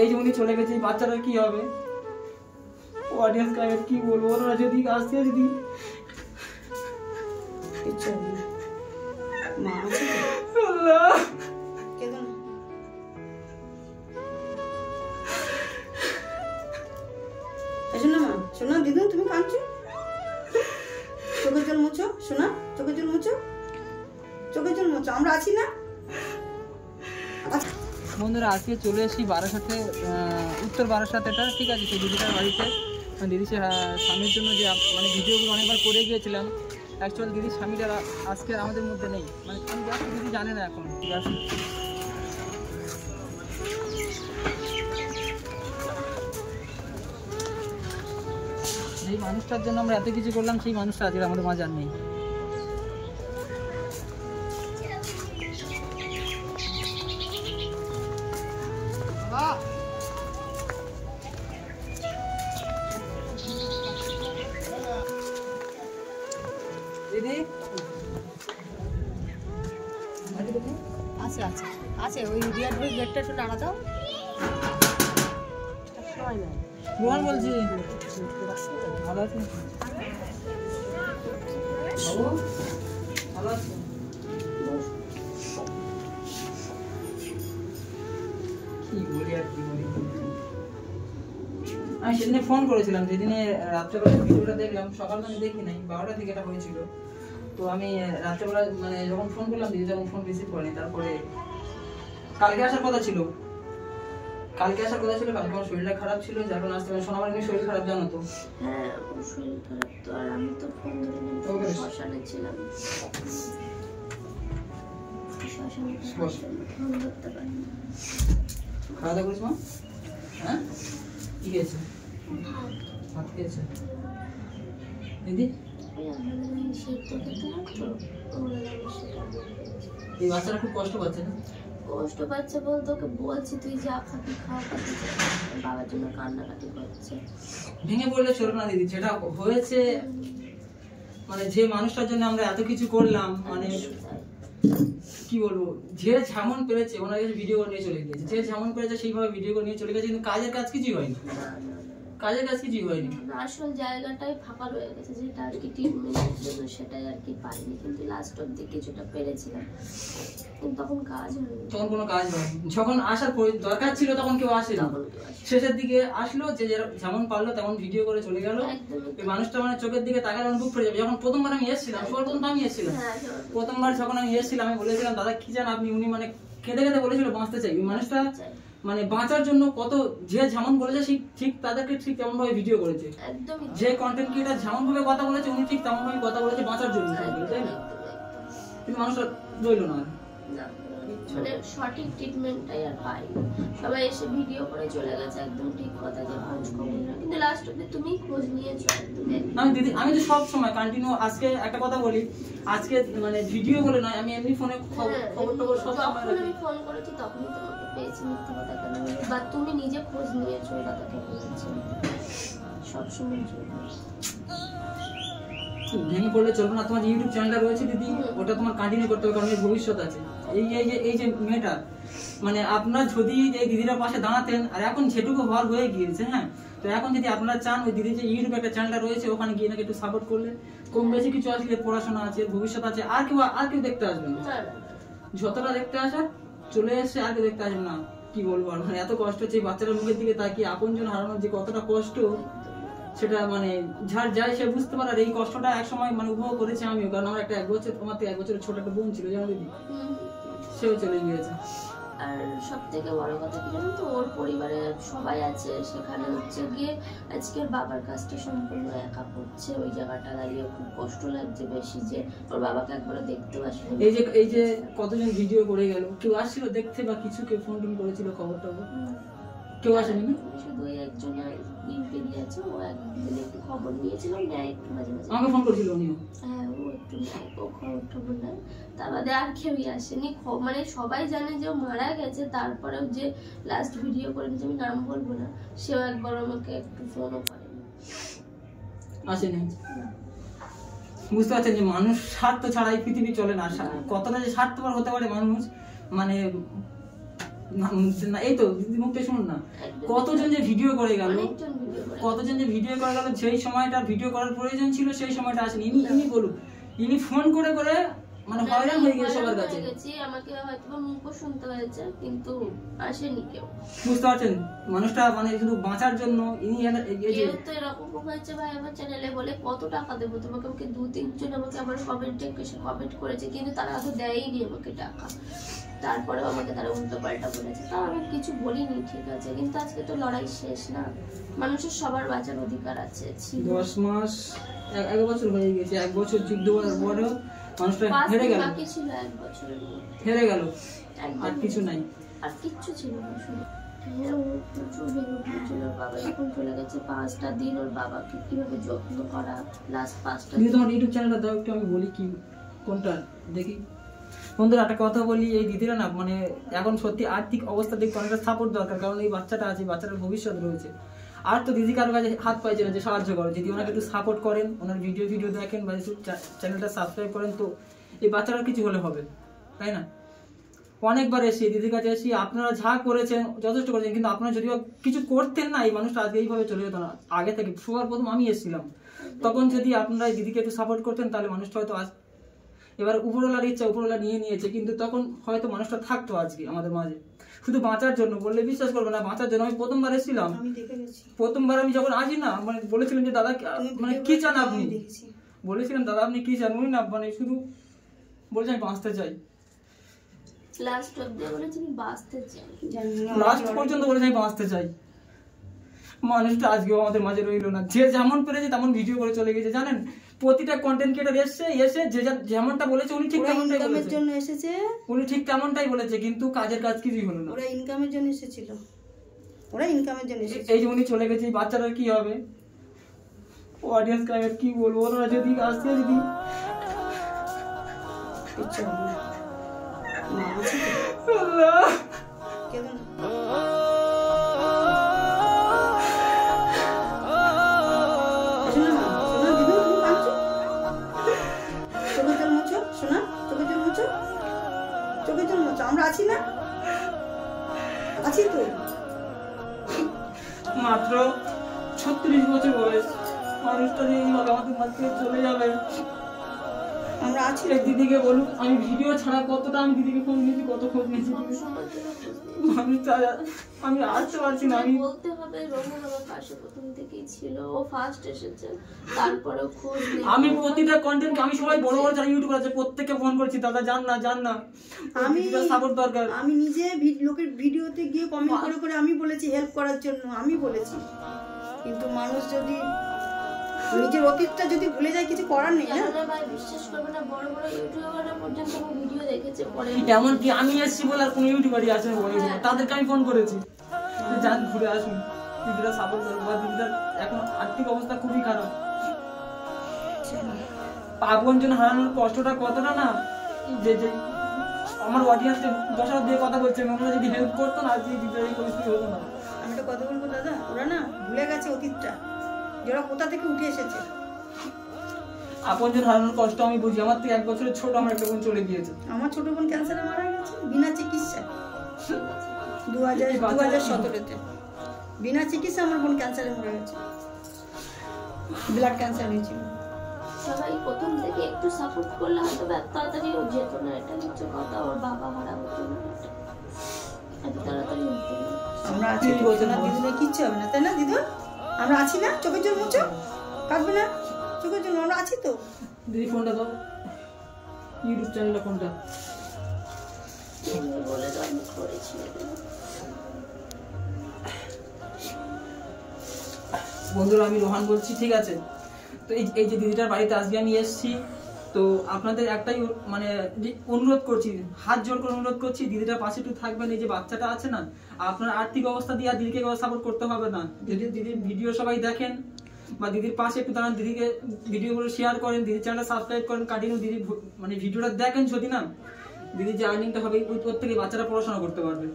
এই যে উনি চলে গেছে, বাচ্চাটার কি হবে? অডিয়েন্স কাকে কি বলবো, ওরা যদি আসছে, যদি মা আছে আল্লাহ কেন শোনা মা, শোনা দিদু, তুমি কাঁদছো? চোখের জল মুছো, শোনা, চোখের জল মুছো, চোখের জল মুছো, আমরা আছি না? বন্ধুরা আজকে চলে এসেছি বারাসাতে, উত্তর বারাসাত, এটা ঠিক আছে। সেই দিদিটার বাড়িতে দিদি স্বামীর জন্য যে মানে ভিডিওগুলো অনেকবার করে গিয়েছিলাম, অ্যাকচুয়ালি দিদির স্বামীটা আজকে আমাদের মধ্যে নেই, মানে আমি জানি দিদি জানে না এখন, ঠিক আছে। যেই মানুষটার জন্য আমরা এত কিছু করলাম, সেই মানুষটা আজকে আমাদের মাঝে আর নেই। দিদি আছে আছে আছে, ওই রিয়ার গেটটা একটু নাড়া দাও। রোহান বলছি, ভালো আছেন? বাবু ভালো আছেন? কি বলি আর কি বলি, আমি সেদিনে ফোন করেছিলাম, যেদিনে রাত্রেবেলা ভিডিওটা দেখলাম, সকালটা আমি দেখি নাই, 12টা থেকে এটা হয়েছিল। তো আমি রাত্রেবেলা মানে যখন ফোন করলাম, দিদি তখন ফোন রিসিভ করেনি। তারপরে কালকে আসার কথা ছিল, কালকে আমার শরীরটা খারাপ ছিল, যার কারণে আসতে পারিনি। সোনামার শরীর খারাপ, জানো তো? হ্যাঁ, শরীর খারাপ তো, আর আমি তো ফোন ধরিনি, শ্মশানে ছিলাম, ফোন ধরতে পারিনি। খাওয়া দাওয়া করিস মা? হ্যাঁ, কি খেয়েছে? ভাত খেয়েছে দিদি? এই বাচ্চারা খুব কষ্ট পাচ্ছে না? কষ্ট পাচ্ছে বলতে ওকে বলছি তুই যা খাবি খাওয়া, বাবার জন্য কান্নাকাটি করছে। ভেঙে পড়লে চলবে না দিদি, যেটা হয়েছে, মানে যে মানুষটার জন্য আমরা এত কিছু করলাম, মানে কি বলবো, যে যেমন পেরেছে ওনার কাছে ভিডিও করে নিয়ে চলে গেছে, যে যেমন পেরেছে সেইভাবে ভিডিও করে নিয়ে চলে গেছে, কিন্তু কাজের কাজ কিছুই হয়নি, কাজের কাজ কিছুই হয়নি। আসল জায়গাটাই ফাঁকা রয়ে গেছে, যেটা আর কি ট্রিটমেন্টের জন্য, সেটাই আর কি পারিনি, কিন্তু লাস্ট অব্দি কিছুটা পেরেছিলাম, কিন্তু তখন কাজ হয়নি, তখন কোনো কাজ হয়নি। যখন আসার দরকার ছিল তখন কেউ আসে না, শেষের দিকে আসলো, যে যেমন পারলো তেমন ভিডিও করে চলে গেল। এই মানুষটা মানে চোখের দিকে তাকালে বুক ফেটে যাবে। যখন প্রথমবার আমি এসেছিলাম, প্রথম আমি এসেছিলাম, প্রথমবার যখন আমি এসেছিলাম, আমি বলেছিলাম দাদা কি জান আপনি, উনি মানে কেঁদে কেঁদে বলেছিল বাঁচতে চাই। ওই মানুষটা মানে বাঁচার জন্য কত, যে যেমন বলেছে ঠিক তাদেরকে ঠিক তেমন ভাবে ভিডিও করেছে, যে কন্টেন্ট ক্রিয়েটার যেমন ভাবে কথা বলেছে উনি ঠিক তেমন ভাবে কথা বলেছে বাঁচার জন্য, তাই না? কিন্তু মানুষটা রইলো না, মানে সঠিক ট্রিটমেন্টটাই আর পাইনি। সবাই এসে ভিডিও করে চলে গেছে, একদম ঠিক কথা, যে খোঁজ খবর না, কিন্তু লাস্ট অব্দি তুমি খোঁজ নিয়েছো একদম। আমি দিদি, আমি তো সব সময় কন্টিনিউ, আজকে একটা কথা বলি, আজকে মানে ভিডিও বলে নয়, আমি এমনি ফোনে খবর টবর সব সময় রাখি। আমি ফোন করেছি তখনই তোমাকে পেয়েছি, মিথ্যা কথা কেন, বা তুমি নিজে খোঁজ নিয়েছো, এই কথাটা বলেছি সব সময়। ভেঙে পড়লে চলবে না, তোমার ইউটিউব চ্যানেলটা রয়েছে দিদি, ওটা তোমার কন্টিনিউ করতে হবে, কারণ এর ভবিষ্যৎ আছে। এই যে মেয়েটা, মানে আপনার যদি এই দিদিটার পাশে দাঁড়াতেন, আর এখন যেটুকু হওয়ার হয়ে গিয়েছে, হ্যাঁ, তো এখন যদি আপনারা চান ওই দিদি যে ইউটিউবে একটা চ্যানেলটা রয়েছে, ওখানে গিয়ে নাকি একটু সাপোর্ট করলে, কম বেশি কিছু আসলে পড়াশোনা আছে, ভবিষ্যৎ আছে, আর কেউ দেখতে আসবে না, যতটা দেখতে আসার চলে এসে আর কেউ দেখতে আসবে না। কি বলবো, আর মানে এত কষ্ট হচ্ছে এই বাচ্চাটার মুখের দিকে তাকিয়ে, আপনজন হারানোর যে কতটা কষ্ট, সেটা মানে যার যায় সে বুঝতে পারে। আর এই কষ্টটা এক সময় মানে উপভোগ করেছি আমিও, কারণ আমার একটা 1 বছর, তোমার থেকে 1 বছরের ছোট একটা বোন ছিল, জানো দিদি, সেও চলে গিয়েছে। আর সব থেকে বড় কথা কি জানো তো, ওর পরিবারে সবাই আছে, সেখানে হচ্ছে গিয়ে আজকের বাবার কাজটা সম্পূর্ণ একা করছে, ওই জায়গাটা দাঁড়িয়ে খুব কষ্ট লাগছে বেশি, যে ওর বাবাকে একবার দেখতেও আসেনি। এই যে কতজন ভিডিও করে গেল, কেউ আসছিল দেখতে বা কিছু, কেউ ফোন টোন করেছিল, খবর টবর কেউ আসেনি না? শুধু একজন আছে, ও একদিন একটু খবর নিয়েছিল, নেয় একটু মাঝে মাঝে, আমাকে ফোন করেছিল উনিও, হ্যাঁ ও একটু নেয়, ও খবর টবর নেয়, তার বাদে আর কেউই আসেনি। মানে সবাই জানে যে ও মারা গেছে, তারপরেও যে লাস্ট ভিডিও করে নিয়েছে, আমি নাম বলবো না, সেও একবার আমাকে একটু ফোনও করেনি, আসেনি। বুঝতে পারছেন যে মানুষ স্বার্থ ছাড়া এই পৃথিবী চলে না, কতটা যে স্বার্থপর হতে পারে মানুষ, মানে না এই তো দিদি মুখটা শুনুন না, কতজন যে ভিডিও করে গেল, অনেকজন ভিডিও করে কতজন যে ভিডিও করে গেল, যেই সময়টা ভিডিও করার প্রয়োজন ছিল সেই সময়টা আসেনি। ইনি বলুন, ইনি ফোন করে করে মানে হয়রান হয়ে গেছে সবার কাছে। আমাকে হয়তো মুখও শুনতে হয়েছে, কিন্তু আসেনি কেউ। বুঝতে পারছেন মানুষটা মানে শুধু বাঁচার জন্য ইনি কেউ তো এরকম হয়েছে ভাই আমার চ্যানেলে বলে কত টাকা দেবো তোমাকে, আমাকে 2-3 জন আমাকে আমার কমেন্টে এসে কমেন্ট করেছে, কিন্তু তারা তো দেয়নি আমাকে টাকা। তারপরেও আমাকে তারা উল্টো পাল্টা বলেছে, তাও আমি কিছু বলিনি, ঠিক আছে, কিন্তু আজকে তো লড়াই শেষ না, মানুষের সবার বাঁচার অধিকার আছে। 10 মাস 1 বছর হয়ে গেছে, 1 বছর যুদ্ধ করার পরেও মানুষটা হেরে গেল, বাকি ছিল 1 বছরের মধ্যে, হেরে গেল, আর কিছু নাই, আর কিচ্ছু ছিল না। শুনে প্রচুর ভেঙে পড়েছিল। বাবা এখন চলে গেছে, 5টা দিন ওর বাবাকে কিভাবে যত্ন করা, লাস্ট 5টা দিদি তোমার ইউটিউব চ্যানেলটা দাও একটু, আমি বলি কি কোনটা দেখি। বন্ধুরা একটা কথা বলি, এই দিদিরা না মানে এখন সত্যি আর্থিক অবস্থা দিক অনেকটা সাপোর্ট দরকার, কারণ এই বাচ্চাটা আছে, বাচ্চাটার ভবিষ্যৎ রয়েছে। আর তো দিদি কারো কাছে হাত পাইছে না যে সাহায্য করো, যদি ওনাকে একটু সাপোর্ট করেন, ওনার ভিডিও দেখেন বা চ্যানেলটা সাবস্ক্রাইব করেন, তো এই বাচ্চাটার কিছু হলে হবে, তাই না? অনেকবার এসে দিদির কাছে এসে আপনারা যা করেছেন যথেষ্ট করেছেন, কিন্তু আপনারা যদি কিছু করতেন না, এই মানুষটা আজকে এইভাবে চলে যেত না। আগে থেকে সবার প্রথম আমি এসেছিলাম, তখন যদি আপনারা এই দিদিকে একটু সাপোর্ট করতেন, তাহলে মানুষটা হয়তো আজ, এবার উপরওয়ালার ইচ্ছা উপরওয়ালা নিয়েছে, কিন্তু তখন হয়তো মানুষটা থাকতো আজকে আমাদের মাঝে, শুধু বাঁচার জন্য। বললে বিশ্বাস করবে না, বাঁচার জন্য। আমি প্রথমবার এসেছিলাম, প্রথমবার আমি যখন আসি না, মানে বলেছিলাম যে দাদা মানে কি চান আপনি, বলেছিলাম দাদা আপনি কি চান, উনি না মানে শুধু বলছে আমি বাঁচতে চাই, লাস্ট অবধি বলেছি আমি বাঁচতে চাই, লাস্ট পর্যন্ত বলেছে আমি বাঁচতে চাই। মানুষটা আজকেও আমাদের মাঝে রইলো না, যে যেমন পেরেছে তেমন ভিডিও করে চলে গেছে। জানেন প্রতিটা কন্টেন্ট ক্রিয়েটর এসে যে যেমনটা বলেছে উনি ঠিক তেমনটাই বলেছে, জন্য এসেছে, উনি ঠিক তেমনটাই বলেছে, কিন্তু কাজের কাজ কিছুই হলো না। ওরা ইনকামের জন্য এসেছিল, ওরা ইনকামের জন্য এসেছে। এই যে উনি চলে গেছে, এই বাচ্চাটার কি হবে? অডিয়েন্স কাকে কি বলবো, ওরা যদি আসতে যদি কিচ্ছু হবে না, মা আছে তো? আল্লাহ কেঁদো না। শোনো না, শোনো দিদু, তুমি কাঁদছো? চোখের জল মুছো, শোনা, চোখের জল মুছো, চোখের জল মুছো। আমরা আছি না? আছি তো। মাত্র 36 বছর বয়স, মানুষটা যে এইভাবে আমাদের মাঝ থেকে চলে যাবে। আমরা আছি। এক দিদিকে বলুন, আমি ভিডিও ছাড়া কতটা আমি দিদিকে ফোন দিয়েছি, কত খোঁজ নিয়েছি, মানুষটা আমি আসতে পারছি না। আমি বলতে হবে রোহন আমার পাশে প্রথম থেকেই ছিল, ও ফার্স্ট এসেছে, তারপরেও খোঁজ নেই। আমি প্রতিটা কন্টেন্ট আমি সবাই বড় বড় যারা ইউটিউবার আছে প্রত্যেককে ফোন করছি, দাদা জান না আমি সাপোর্ট দরকার। আমি নিজে লোকের ভিডিওতে গিয়ে কমেন্ট করে করে আমি বলেছি হেল্প করার জন্য, আমি বলেছি, কিন্তু মানুষ যদি নিজের অতীতটা যদি ভুলে যায় কিছু করার নেই না। ভাই বিশ্বাস করবে না, বড় বড় ইউটিউবাররা পর্যন্ত আমার ভিডিও দেখেছে পরে। এমনকি আমি এসেছি বলে আর কোনো ইউটিউবারই আছে না, বড় ইউটিউবার, তাদেরকে আমি ফোন করেছি যান ঘুরে আসুন, দিদিরা সাপোর্ট দরকার। দিদিদের এখন আর্থিক অবস্থা খুবই খারাপ, আপনজন হারানোর কষ্টটা কতটা না, যে যে আমার অডিয়েন্সে দশা দিয়ে কথা বলছেন, ওনারা যদি হেল্প করতো না আজকে দিদিদের এই পরিস্থিতি হতো না। আমি একটা কথা বলবো দাদা, ওরা না ভুলে গেছে অতীতটা, যে ওরা কোথা থেকে উঠে এসেছে। আপনজন হারানোর কষ্ট আমি বুঝি, আমার থেকে 1 বছরের ছোট আমার একটা বোন চলে গিয়েছে, আমার ছোট বোন ক্যান্সারে মারা গেছে বিনা চিকিৎসায় 2017-তে, বিনা চিকিৎসা আমার বোন ক্যান্সারে মারা গেছে, ব্লাড ক্যান্সার হয়েছিল। সবাই প্রথম থেকে একটু সাপোর্ট করলে হয়তো এত তাড়াতাড়ি ও যেত না, এটা হচ্ছে কথা। ওর বাবা মারা হতো না, এত তাড়াতাড়ি হতো না। আমরা আছি তো, না দিদিরা কিচ্ছু হবে না, তাই না দিদু? আমরা আছি না? চোখের জল মুছো, কাঁদবে না, চোখের জল, আমরা আছি তো। দিদি ফোনটা দাও, ইউটিউব চ্যানেলটা কোনটা বলে দাও, আমি করেছি। বন্ধুরা আমি রোহান বলছি, ঠিক আছে? তো এই যে দিদিটার বাড়িতে আজকে আমি এসেছি, তো আপনাদের একটাই মানে অনুরোধ করছি, হাত জোর করে অনুরোধ করছি, দিদিটার পাশে একটু থাকবেন। এই যে বাচ্চাটা আছে না, আপনার আর্থিক অবস্থা দিয়ে আর দিদিকে সাপোর্ট করতে হবে না। যদি দিদির ভিডিও সবাই দেখেন বা দিদির পাশে একটু দাঁড়ান, দিদিকে ভিডিওগুলো শেয়ার করেন, দিদির চ্যানেলটা সাবস্ক্রাইব করেন, কন্টিনিউ দিদির মানে ভিডিওটা দেখেন, যদি না দিদির যে আর্নিংটা হবে ওর থেকে বাচ্চারা পড়াশোনা করতে পারবে।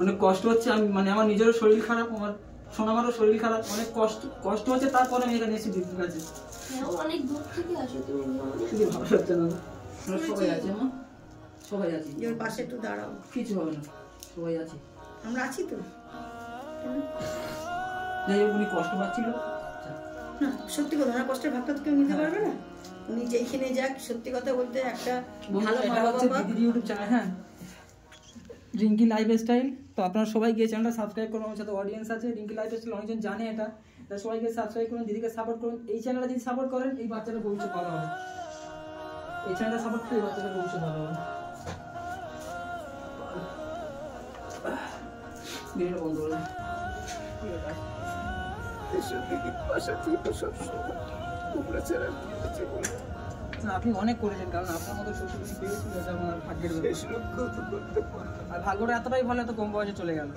অনেক কষ্ট হচ্ছে, আমি মানে আমার নিজেরও শরীর খারাপ, আমার সোনামারও শরীর খারাপ, অনেক কষ্ট হচ্ছে, তারপরে আমি এখানে এসেছি দিদির কাছে। অনেক দূর থেকে আসো তুমি, শুধু ভালো হচ্ছে না, সবাই আছে মা, সবাই আছি, যে ওর পাশে একটু দাঁড়াও। কিছু হবে না, সবাই আছি। আমরা আছি তো। যাই হোক, উনি কষ্ট পাচ্ছিল না সত্যি কথা, ওনার কষ্টের ভাগটা তো কেউ নিতে পারবে না। উনি যেইখানে যাক, সত্যি কথা বলতে একটা ভালো মা বাবা পাক। দিদির ইউটিউব চ্যানেল, হ্যাঁ, রিঙ্কি লাইফস্টাইল। তো আপনারা সবাই গিয়ে চ্যানেলটা সাবস্ক্রাইব করুন। আমার সাথে অডিয়েন্স আছে রিঙ্কি লাইফস্টাইল, অনেকজন জানে এটা। তা সবাইকে সাবস্ক্রাইব করুন, দিদিকে সাপোর্ট করুন। এই চ্যানেলটা যদি সাপোর্ট করেন, এই বাচ্চাটার ভবিষ্যৎ ভালো হবে। এই চ্যানেলটা সাপোর্ট করলে এই বাচ্চাটার ভবিষ্যৎ ভালো হবে। ভিডিওটা বন্ধ করুন। না, আপনি অনেক করেছেন, কারণ আপনার মতো শ্বশুর পেয়েছিল, এটা আমার ভাগ্যের ব্যাপার। আর ভাগ্যটা এতটাই ভালো, এত কম বয়সে চলে গেল।